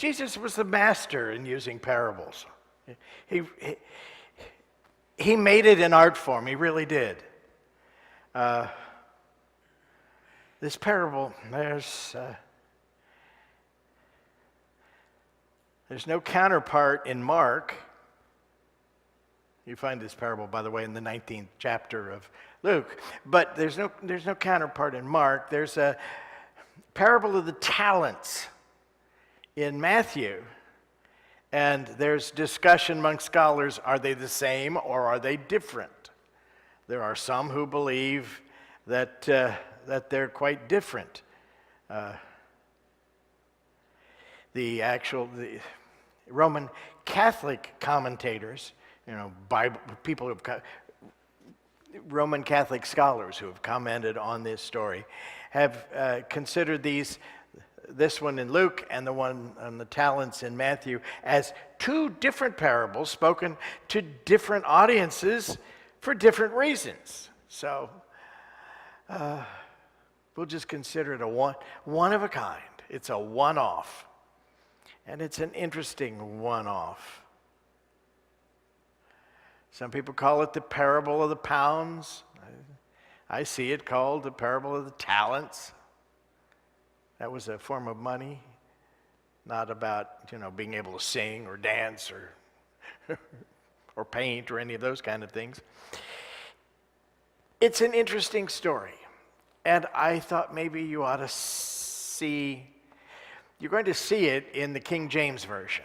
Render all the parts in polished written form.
Jesus was the master in using parables. He, he, he made it an art form. He really did. This parable, there's no counterpart in Mark. You find this parable, by the way, in the 19th chapter of Luke. But there's no counterpart in Mark. There's a parable of the talents in Matthew. And there's discussion among scholars, are they the same or are they different? There are some who believe that they're quite different. The Roman Catholic commentators, Roman Catholic scholars who have commented on this story, have considered this one in Luke and the one on the talents in Matthew as two different parables spoken to different audiences for different reasons. So we'll just consider it a one of a kind. It's a one-off. And it's an interesting one-off. Some people call it the parable of the pounds. I see it called the parable of the talents. That was a form of money, not about, being able to sing or dance or or paint or any of those kind of things. It's an interesting story. And I thought maybe you ought to you're going to see it in the King James Version.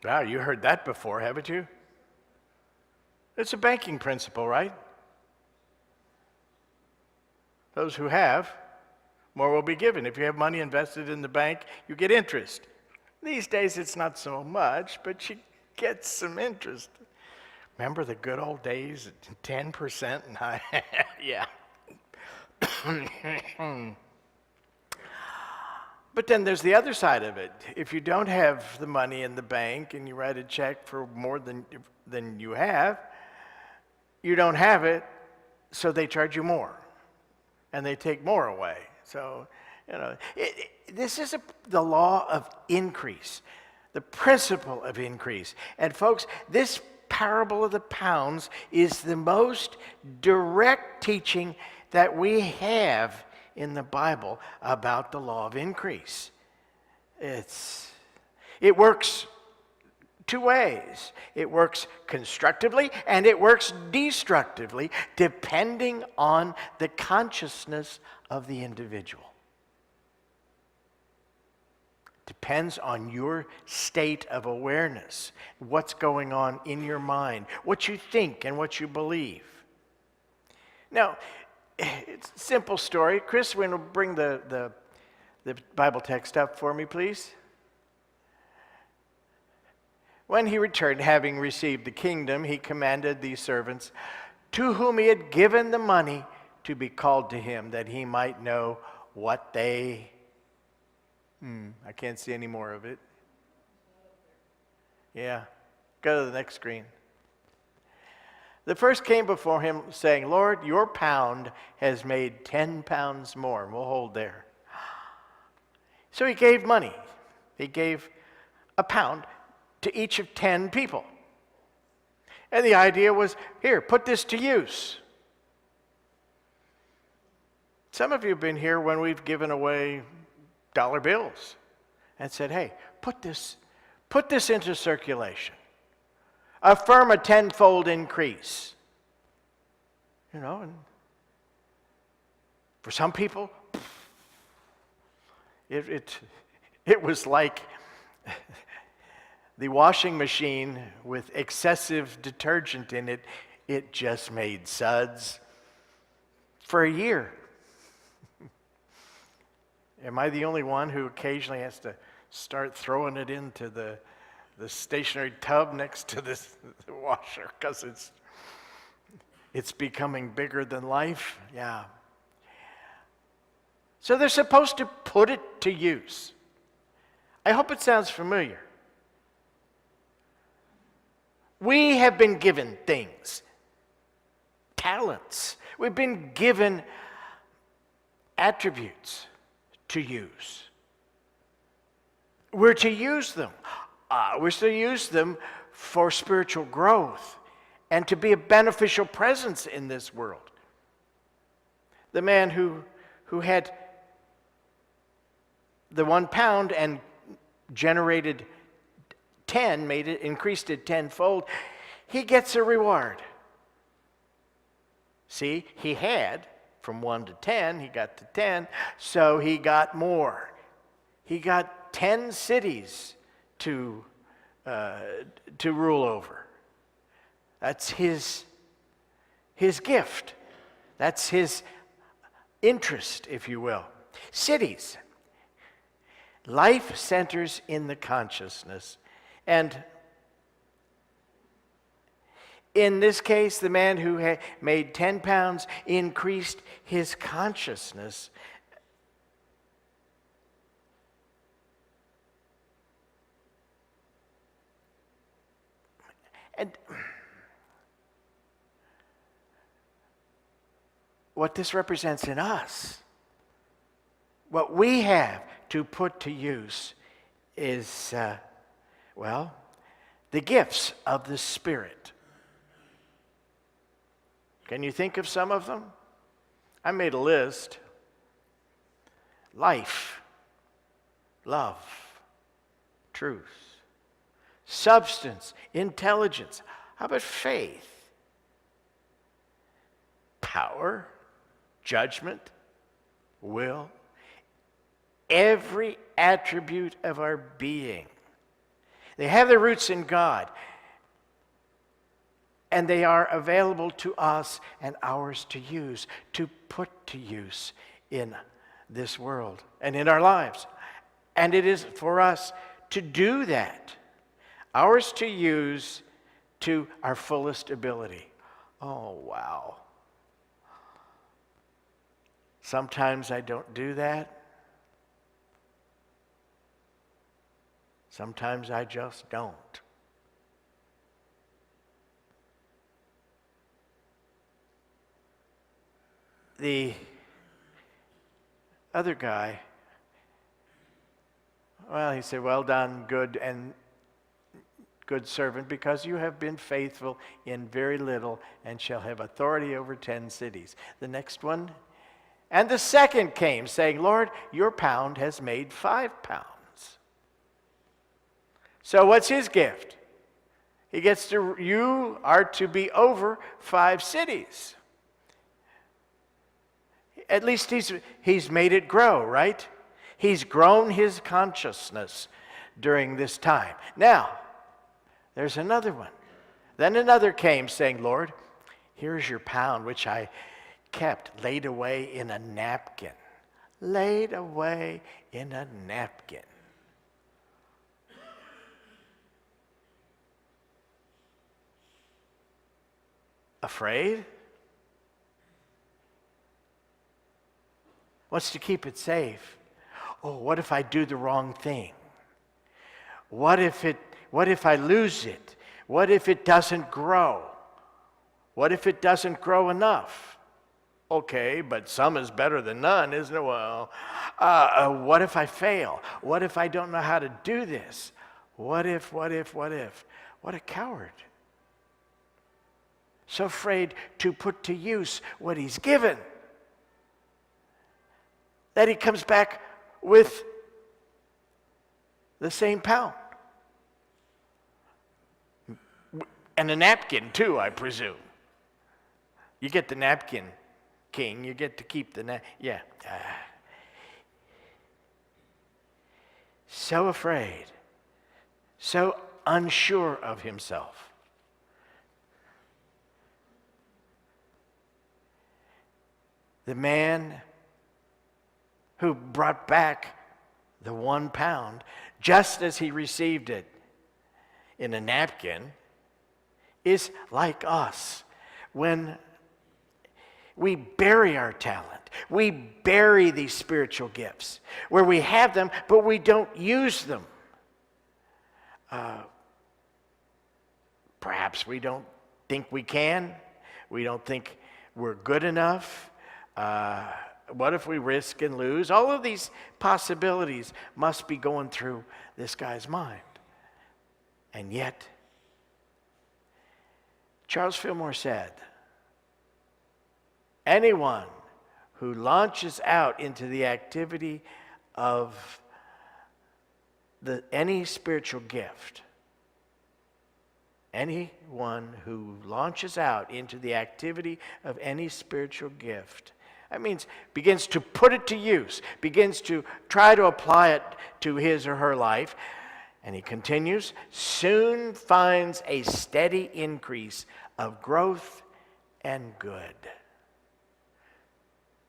Wow, you heard that before, haven't you? It's a banking principle, right? Those who have, more will be given. If you have money invested in the bank, you get interest. These days it's not so much, but you get some interest. Remember the good old days at 10%? Yeah. But then there's the other side of it. If you don't have the money in the bank and you write a check for more than you have, you don't have it, so they charge you more. And they take more away. So, this is the law of increase, the principle of increase. And folks, this parable of the pounds is the most direct teaching that we have in the Bible about the law of increase. It works two ways. It works constructively and it works destructively, depending on the consciousness of the individual. Depends on your state of awareness, what's going on in your mind, what you think and what you believe. Now, it's a simple story. Chris, will bring the Bible text up for me, please. When he returned, having received the kingdom, he commanded these servants to whom he had given the money to be called to him, that he might know what they... I can't see any more of it. Yeah, go to the next screen. The first came before him, saying, Lord, your pound has made 10 pounds more. And we'll hold there. So he gave money. He gave a pound to each of 10 people. And the idea was, here, put this to use. Some of you have been here when we've given away dollar bills and said, hey, put this into circulation. Affirm a tenfold increase. And for some people, it was like the washing machine with excessive detergent in it. It just made suds for a year. Am I the only one who occasionally has to start throwing it into the stationary tub next to the washer because it's becoming bigger than life? Yeah. So they're supposed to put it to use. I hope it sounds familiar. We have been given things, talents. We've been given attributes to use. We're to use them. We're to use them for spiritual growth and to be a beneficial presence in this world. The man who had the 1 pound and generated 10, increased it tenfold, he gets a reward. See, he had from 1 to 10, he got to 10, so he got more. He got 10 cities to rule over. That's his gift. That's his interest, if you will. Cities. Life centers in the consciousness. And in this case, the man who had made 10 pounds increased his consciousness. And what this represents in us, what we have to put to use is, the gifts of the Spirit. Can you think of some of them? I made a list. Life, love, truth, substance, intelligence. How about faith? Power, judgment, will. Every attribute of our being. They have their roots in God. And they are available to us and ours to use, to put to use in this world and in our lives. And it is for us to do that. Ours to use to our fullest ability. Oh, wow. Sometimes I don't do that. Sometimes I just don't. The other guy, he said, well done, good servant, because you have been faithful in very little and shall have authority over 10 cities. The next one, and the second came, saying, Lord, your pound has made 5 pounds. So what's his gift? You are to be over 5 cities. At least he's made it grow, right? He's grown his consciousness during this time. Now, there's another one. Then another came, saying, Lord, here's your pound, which I kept laid away in a napkin. Laid away in a napkin. Afraid? Wants to keep it safe. Oh, what if I do the wrong thing? What if I lose it? What if it doesn't grow? What if it doesn't grow enough? Okay, but some is better than none, isn't it? Well, what if I fail? What if I don't know how to do this? What if? What a coward. So afraid to put to use what he's given, that he comes back with the same pound. And a napkin too, I presume. You get the napkin, king. You get to keep the napkin. Yeah. So afraid. So unsure of himself. The man who brought back the 1 pound just as he received it in a napkin is like us. When we bury our talent, we bury these spiritual gifts, where we have them, but we don't use them. Perhaps we don't think we can. We don't think we're good enough. What if we risk and lose? All of these possibilities must be going through this guy's mind. And yet, Charles Fillmore said, anyone who launches out into the activity of any spiritual gift, anyone who launches out into the activity of any spiritual gift, that means begins to put it to use, begins to try to apply it to his or her life, and he continues, soon finds a steady increase of growth and good.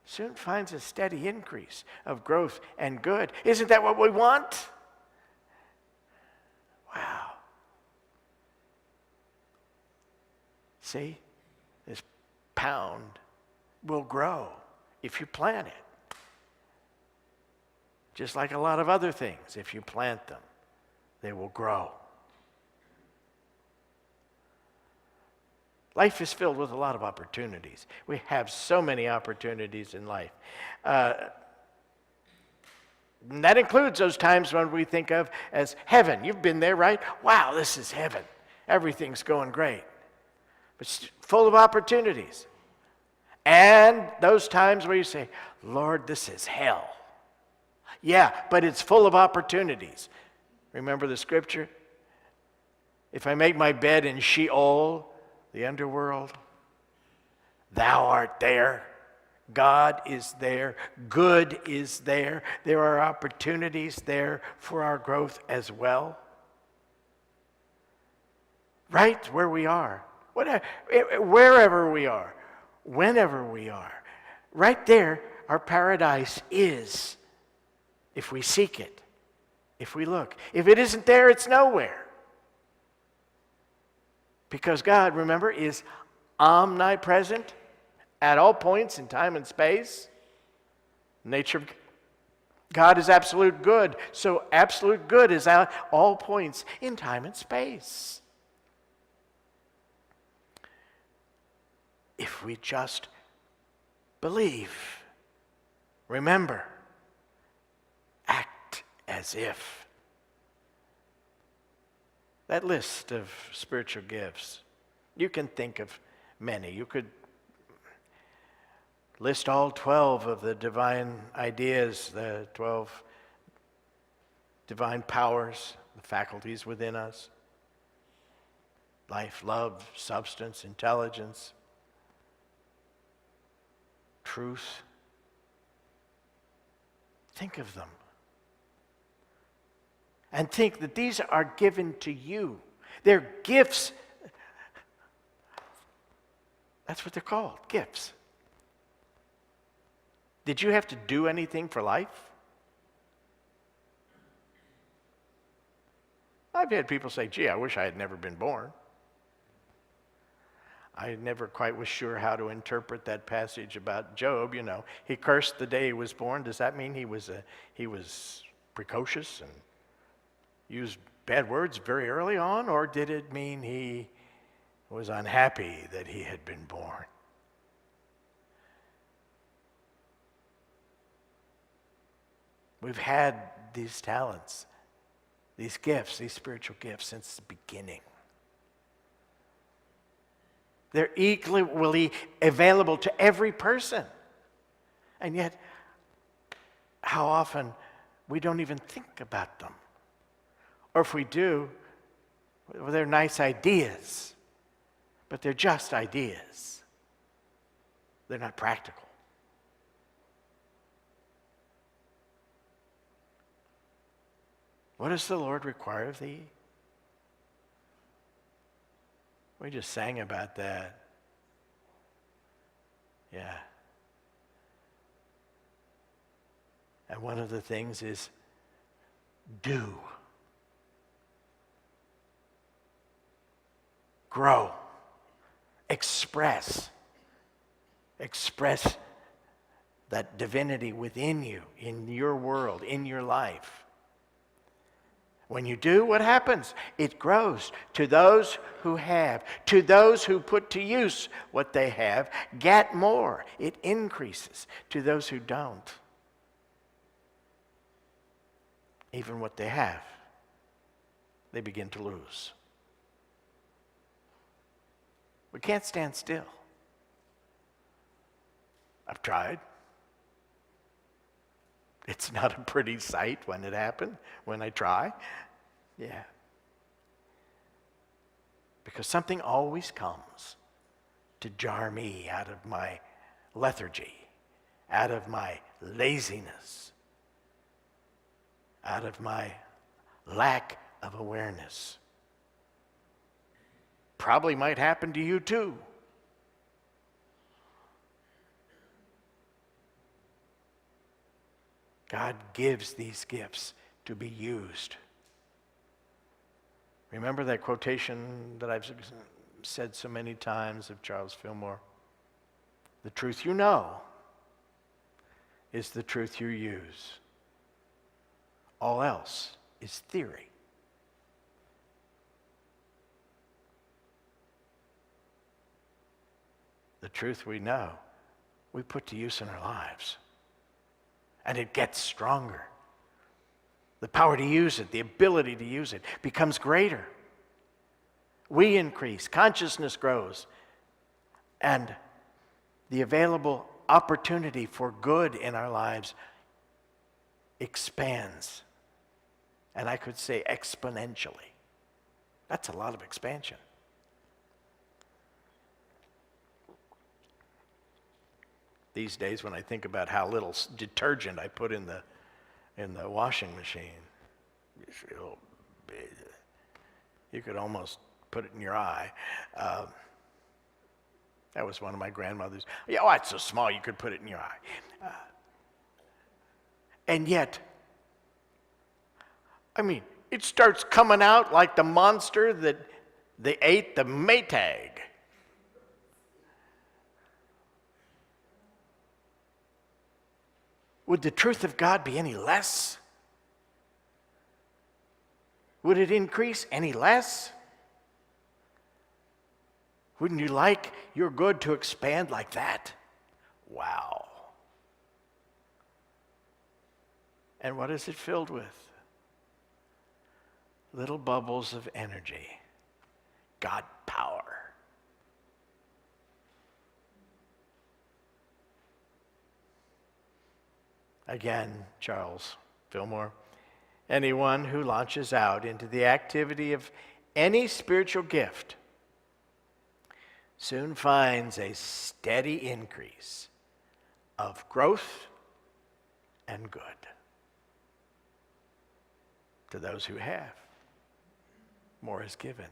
Soon finds a steady increase of growth and good. Isn't that what we want? Wow. See, this pound will grow if you plant it. Just like a lot of other things, if you plant them, they will grow. Life is filled with a lot of opportunities. We have so many opportunities in life. And that includes those times when we think of as heaven. You've been there, right? Wow, this is heaven. Everything's going great. It's full of opportunities. And those times where you say, Lord, this is hell. Yeah, but it's full of opportunities. Remember the scripture? If I make my bed in Sheol, the underworld, thou art there. God is there. Good is there. There are opportunities there for our growth as well. Right where we are. Wherever we are. Whenever we are. Right there, our paradise is. If we seek it. If we look. If it isn't there, it's nowhere. Because God, remember, is omnipresent at all points in time and space. Nature of God is absolute good. So absolute good is at all points in time and space. If we just believe, remember, act as if. That list of spiritual gifts, you can think of many. You could list all 12 of the divine ideas, the 12 divine powers, the faculties within us. Life, love, substance, intelligence, truth. Think of them. And think that these are given to you. They're gifts. That's what they're called, gifts. Did you have to do anything for life? I've had people say, gee, I wish I had never been born. I never quite was sure how to interpret that passage about Job. You know, he cursed the day he was born. Does that mean he was precocious and used bad words very early on, or did it mean he was unhappy that he had been born? We've had these talents, these gifts, these spiritual gifts since the beginning. They're equally available to every person. And yet, how often we don't even think about them. Or if we do, well, they're nice ideas, but they're just ideas. They're not practical. What does the Lord require of thee? We just sang about that. Yeah. And one of the things is do. Grow. Express that divinity within you, in your world, in your life. When you do, what happens? It grows. To those who have, to those who put to use what they have, get more. It increases. To those who don't, even what they have, they begin to lose. We can't stand still. I've tried. It's not a pretty sight when it happens, when I try. Yeah. Because something always comes to jar me out of my lethargy, out of my laziness, out of my lack of awareness. Probably might happen to you too. God gives these gifts to be used. Remember that quotation that I've said so many times of Charles Fillmore? The truth you know is the truth you use. All else is theory. The truth we know, we put to use in our lives. And it gets stronger. The power to use it, the ability to use it becomes greater. We increase, consciousness grows, and the available opportunity for good in our lives expands. And I could say exponentially. That's a lot of expansion. These days, when I think about how little detergent I put in the washing machine, you could almost put it in your eye. That was one of my grandmother's. Yeah, oh, it's so small you could put it in your eye. And yet, I mean, it starts coming out like the monster that they ate the Maytag. Would the truth of God be any less? Would it increase any less? Wouldn't you like your good to expand like that? Wow. And what is it filled with? Little bubbles of energy. God power. Again, Charles Fillmore, anyone who launches out into the activity of any spiritual gift soon finds a steady increase of growth and good. To those who have, more is given.